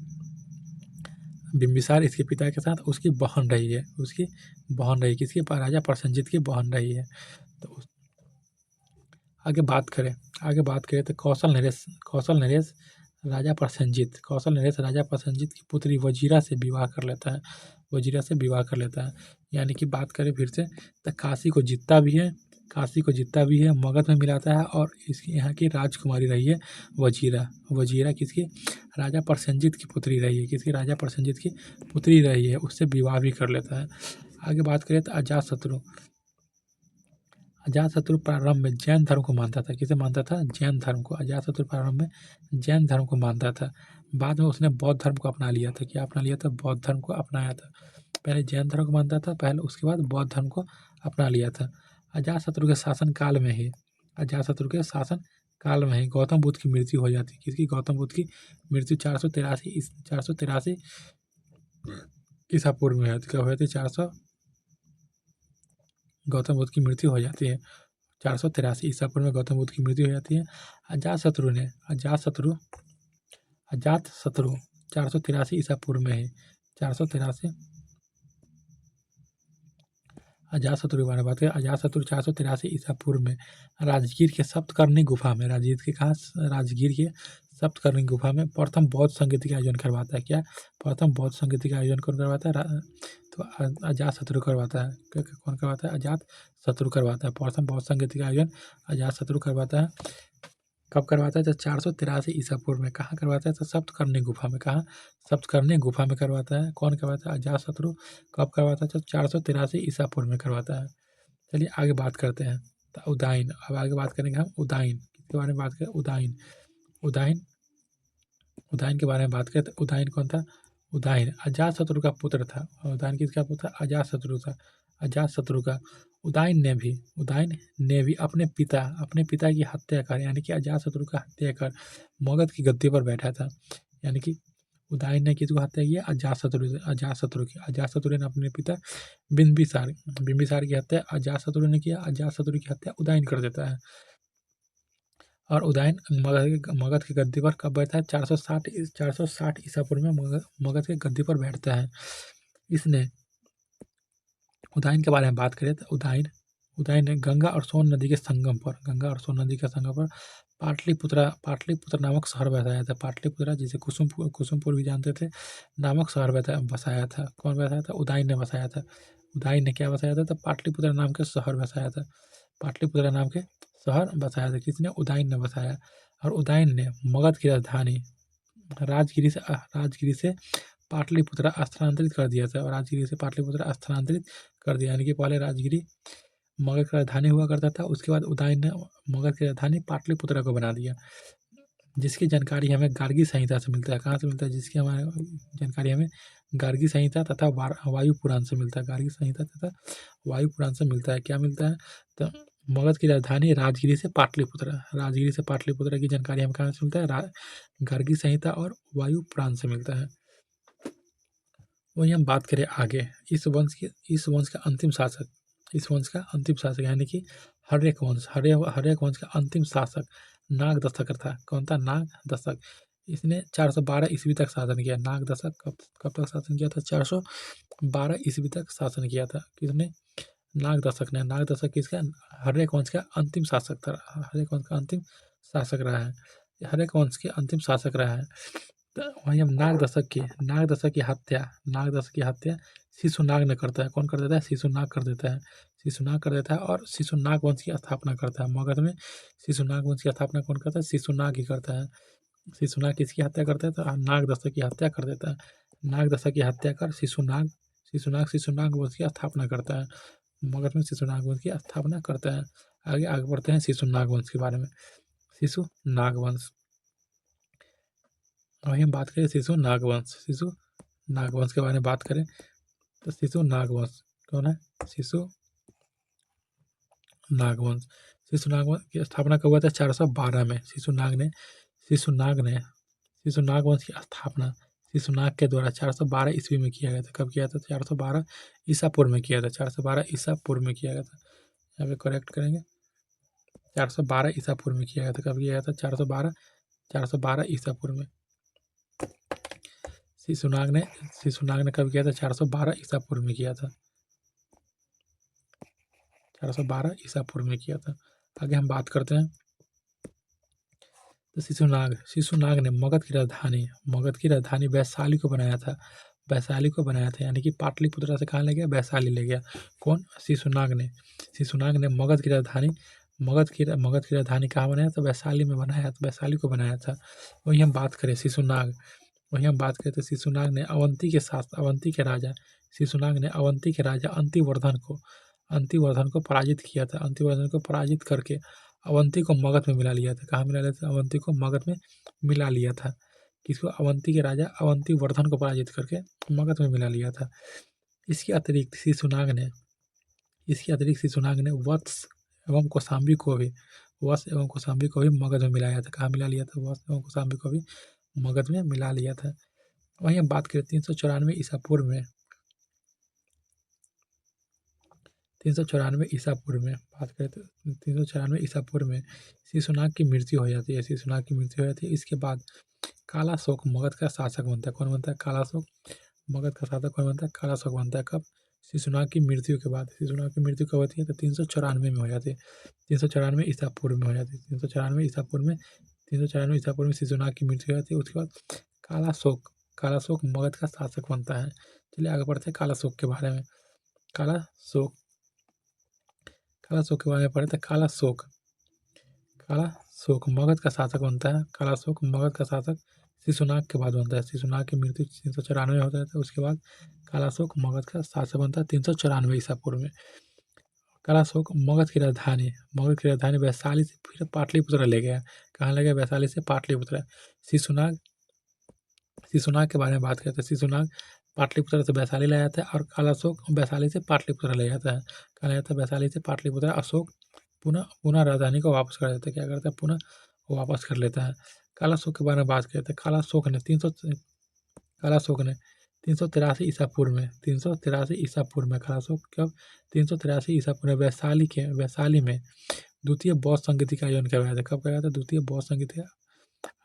बिम्बिसार इसके पिता के साथ। उसकी बहन रही है किसकी? राजा प्रसेनजीत की बहन रही है। तो आगे बात करें तो कौशल नरेश राजा प्रसेनजीत की पुत्री वजीरा से विवाह कर लेता है। यानी कि बात करें फिर से तो काशी को जीतता भी है, मगध में मिलाता है, और इसकी यहाँ की राजकुमारी रही है वजीरा किसकी? राजा प्रसेनजीत की पुत्री रही है। किसकी? राजा प्रसेनजीत की पुत्री रही है, उससे विवाह भी कर लेता है। आगे बात करें तो अजातशत्रु प्रारंभ में जैन धर्म को मानता था। किसे मानता था? जैन धर्म को। अजातशत्रु प्रारंभ में जैन धर्म को मानता था, बाद में उसने बौद्ध धर्म को अपना लिया था। क्या अपना लिया था? बौद्ध धर्म को अपनाया था। पहले जैन धर्म को मानता था उसके बाद बौद्ध धर्म को अपना लिया था। अजातशत्रु के शासन काल में ही गौतम बुद्ध की मृत्यु हो जाती है। किसकी? गौतम बुद्ध की मृत्यु 483 ईसा पूर्व में क्या हुई थी? गौतम बुद्ध की मृत्यु हो जाती है 483 ईसा पूर्व में गौतम बुद्ध की मृत्यु हो जाती है। अजातशत्रु 483 ईसा पूर्व में है। 483 अजातशत्रु के बारे में बात करें। अजातशत्रु 483 ईसा पूर्व में राजगीर के सप्तकर्णी गुफा में प्रथम बौद्ध संगीत का आयोजन करवाता है। क्या? प्रथम बौद्ध संगीत का आयोजन कौन करवाता है? तो अजातशत्रु करवाता है। कौन करवाता है? अजातशत्रु करवाता है। प्रथम बौद्ध संगीत का आयोजन अजातशत्रु करवाता है। कब करवाता है? तो 483 ईसा पूर्व में। कहाँ करवाता है? तो सप्तकर्णी गुफा में। कहाँ? सप्तकर्णी गुफा में करवाता है। कौन करवाता है? अजातशत्रु। कब करवाता है? तो 483 ईसा पूर्व में करवाता है। चलिए आगे बात करते हैं तो उदाइन। अब आगे बात करेंगे हम उदाइन किसके बारे में बात करें? उदाइन के बारे में बात करें तो उदाइन कौन था? उदाइन अजातशत्रु का पुत्र था। उदाइन किसका पुत्र? अजातशत्रु था। अजातशत्रु का उदाइन ने भी अपने पिता की हत्या कर, यानी कि अजातशत्रु का हत्या कर मगध की गद्दी पर बैठा था। यानी कि उदाइन ने किसको हत्या किया? अजातशत्रु ने अपने पिता बिम्बिसार की हत्या अजातशत्रु ने किया। अजातशत्रु की हत्या उदाइन कर देता है, और उदाइन मगध की गद्दी पर कब बैठता है? 460 ईसा पूर्व में मगध की गद्दी पर बैठता है। इसने उदाइन के बारे में बात करें तो उदाइन ने गंगा और सोन नदी के संगम पर पाटलिपुत्र नामक शहर बसाया था। पाटलिपुत्र जिसे कुसुमपुर भी जानते थे नामक शहर बसाया था। कौन बसाया था? उदाइन ने बसाया था। उदाइन ने क्या बसाया था? तो पाटलिपुत्र नाम के शहर बसाया था। पाटलिपुत्र नाम के शहर बसाया था। किसने? उदाइन ने बसाया। और उदाइन ने मगध की राजधानी राजगिरी से पाटलिपुत्र स्थानांतरित कर दिया था। और राजगिरी से पाटलिपुत्र स्थानांतरित कर दिया, यानी कि पहले राजगिरी मगध की राजधानी हुआ करता था, उसके बाद उदाइन ने मगध की राजधानी पाटलिपुत्र को बना दिया, जिसकी जानकारी हमें गार्गी संहिता से मिलता है। कहाँ से मिलता है? जिसकी हमारे जानकारी हमें गार्गी संहिता तथा वायु पुराण से मिलता है। गार्गी संहिता तथा वायु पुराण से मिलता है। क्या मिलता है? तो मगध की राजधानी राजगिरी से पाटलिपुत्र की जानकारी हमें कहाँ से मिलता है? गार्गी संहिता और वायु पुराण से मिलता है। वही हम बात करें आगे, इस वंश का अंतिम शासक, इस वंश का अंतिम शासक यानी कि हर्यक वंश, हर्यक वंश का अंतिम शासक नागदशक था। कौन था? नागदशक। इसने 412 ईस्वी तक शासन किया। नागदशक कब तक शासन किया था? 412 ईस्वी तक शासन किया था। किसने? नागदशक ने। नागदशक किसका? हर्यक वंश का अंतिम शासक था। हर्यक वंश का अंतिम शासक रहा है। हर्यक वंश के अंतिम शासक रहा है। तो वहीं हम नागदशक की हत्या, नागदशक की हत्या शिशुनाग ने करता है। कौन कर देता है? शिशुनाग कर देता है। शिशुनाग कर देता है और शिशुनाग वंश की स्थापना करता है। मगध में शिशुनाग वंश की स्थापना कौन करता है? शिशुनाग ही करता है। शिशुनाग किसकी हत्या करता है? तो नागदशक की हत्या कर देता है। नागदशक की हत्या कर शिशुनाग शिशुनाग वंश की स्थापना करता है। मगध में शिशुनाग वंश की स्थापना करता है। आगे आगे बढ़ते हैं शिशुनाग वंश के बारे में। शिशुनाग वंश, वही हम बात करें शिशुनाग वंश के बारे में बात करें तो शिशुनाग वंश कौन है? शिशुनाग वंश की स्थापना कब हुआ था? 412 में। शिशुनाग वंश की स्थापना शिशुनाग के द्वारा 412 ईस्वी में किया गया था। कब किया था? 412 ईसा पूर्व में किया था। 412 ईसा पूर्व में किया गया था। यहाँ पे करेक्ट करेंगे, 412 ईसा पूर्व में किया गया था। कब किया गया था? 412 ईसा पूर्व में। शिशुनाग ने कब किया था? 412 ईसा पूर्व में किया था। 412 ईसा पूर्व में किया था। आगे हम बात करते हैं तो शिशुनाग ने मगध की राजधानी वैशाली को बनाया था। यानी कि पाटलिपुत्र से कहाँ ले गया? वैशाली ले गया। कौन? शिशुनाग ने मगध की राजधानी कहाँ बनाया? तो वैशाली में बनाया। तो वैशाली को बनाया था। वहीं हम बात करें तो शिशुनाग ने अवंती के राजा अंतिवर्धन को पराजित किया था। अंतिवर्धन को पराजित करके अवंती को मगध में मिला लिया था। कहाँ मिला लिया था? अवंती को मगध में मिला लिया था। किसको? अवंती के राजा अवंतीवर्धन को पराजित करके मगध में मिला लिया था। इसके अतिरिक्त शिशुनाग ने वत्स एवं कौशाम्बी को भी मगध में मिलाया था। कहाँ मिला लिया था? वत्स एवं कौशाम्बी को भी मगध में मिला लिया था। वहीं हम बात करें 394 ईसा पूर्व में 394 ईसा पूर्व में बात करें तो 394 ईसा पूर्व में शिशुनाग की मृत्यु हो जाती है। इसके बाद कालाशोक मगध का शासक बनता है। कौन बनता है? कालाशोक मगध का शासक कौन बनता है? कालाशोक बनता है। कब? शिशुनाग की मृत्यु के बाद। शिशुनाग की मृत्यु कब होती है? तो 394 में हो जाती है। 394 ईसा पूर्व में हो जाती है। 394 ईसा पूर्व में शिशुनाग की मृत्यु हो जाती है। उसके बाद कालाशोक मगध का शासक बनता है। चलिए आगे बढ़ते हैं कालाशोक के बारे में। कालाशोक के बारे में पढ़े तो कालाशोक मगध का शासक बनता है। कालाशोक मगध का शासक शिशुनाग के बाद बनता है। शिशुनाग की मृत्यु 394 होता है। उसके बाद कालाशोक मगध का शासक बनता है 394 ईसा पूर्व में। कालाशोक मगध की राजधानी वैशाली से फिर पाटलिपुत्र ले गया। कहाँ ले गया? वैशाली से पाटलिपुत्र। शिशुनाग के बारे में बात करते हैं। शिशुनाग पाटलिपुत्र से वैशाली ले जाता है और कालाशोक वैशाली से पाटलिपुत्र ले जाता है। कहाँ ले जाता है? वैशाली से पाटलिपुत्र। अशोक पुनः राजधानी को वापस कर देता है। क्या करता है? पुनः वापस कर लेता है। कालाशोक के बारे में बात करते हैं। कालाशोक ने 383 ईसा पूर्व में कालाशोक कब? 383 ईसा पूर्व में वैशाली में द्वितीय बौद्ध संगीति का आयोजन करवाया था। कब करवाया था? द्वितीय बौद्ध संगीति का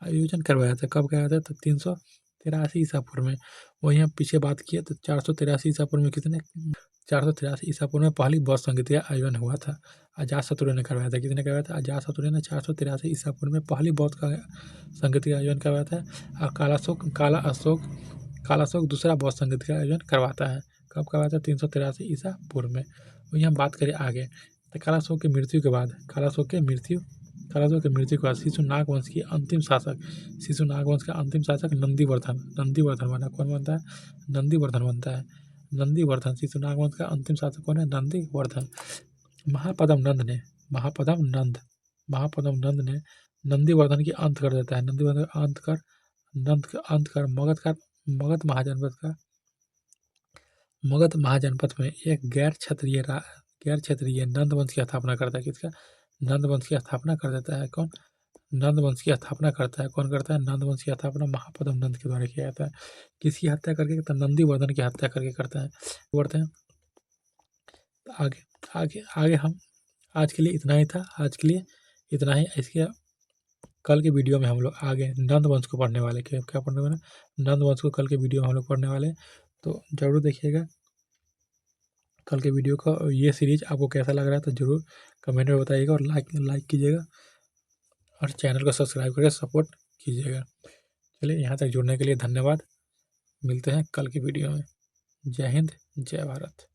आयोजन करवाया था। कब करवाया था? तो 383 ईसा पूर्व में। वहीं हम पीछे बात किए तो 483 ईसा पूर्व में 483 ईसा पूर्व में पहली बौद्ध संगीति का आयोजन हुआ था। अजातशत्रु ने करवाया था। किसने करवाया था? अजातशत्रु ने 483 ईसा पूर्व में पहली बौद्ध का संगीति का आयोजन करवाया था। और कालाशोक दूसरा बौद्ध संगीत का आयोजन करवाता है। कब करवाता है? 383 ईसा पूर्व में। वहीं हम बात करें आगे तो कालाशोक की मृत्यु के बाद शिशुनाग वंश का अंतिम शासक नंदीवर्धन बना। कौन बनता है? नंदीवर्धन बनता है। शिशुनाग वंश का अंतिम शासक कौन है? नंदीवर्धन। महापद्म नंद ने नंदीवर्धन की अंत कर देता है। नंदीवर्धन अंत कर मगध महाजनपद में एक गैर क्षत्रिय नंद वंश की स्थापना करता है। किसका? नंद वंश की स्थापना कर देता है। कौन? नंद वंश की स्थापना करता है। कौन करता है? नंद वंश की स्थापना महापद्म नंद के द्वारा किया जाता है। किसकी हत्या करके करता है? नंदीवर्धन की हत्या करके करता है। बढ़ते हैं आगे। आगे आगे हम आज के लिए इतना ही था। आज के लिए इतना ही। इसके कल के वीडियो में हम लोग आगे नंद वंश को पढ़ने वाले। क्या पढ़ने वाले? नंद वंश को कल के वीडियो में हम लोग पढ़ने वाले। तो ज़रूर देखिएगा कल के वीडियो का। ये सीरीज आपको कैसा लग रहा है तो ज़रूर कमेंट में बताइएगा और लाइक कीजिएगा और चैनल को सब्सक्राइब करके सपोर्ट कीजिएगा। चलिए, यहाँ तक जुड़ने के लिए धन्यवाद। मिलते हैं कल की वीडियो में। जय हिंद, जय भारत।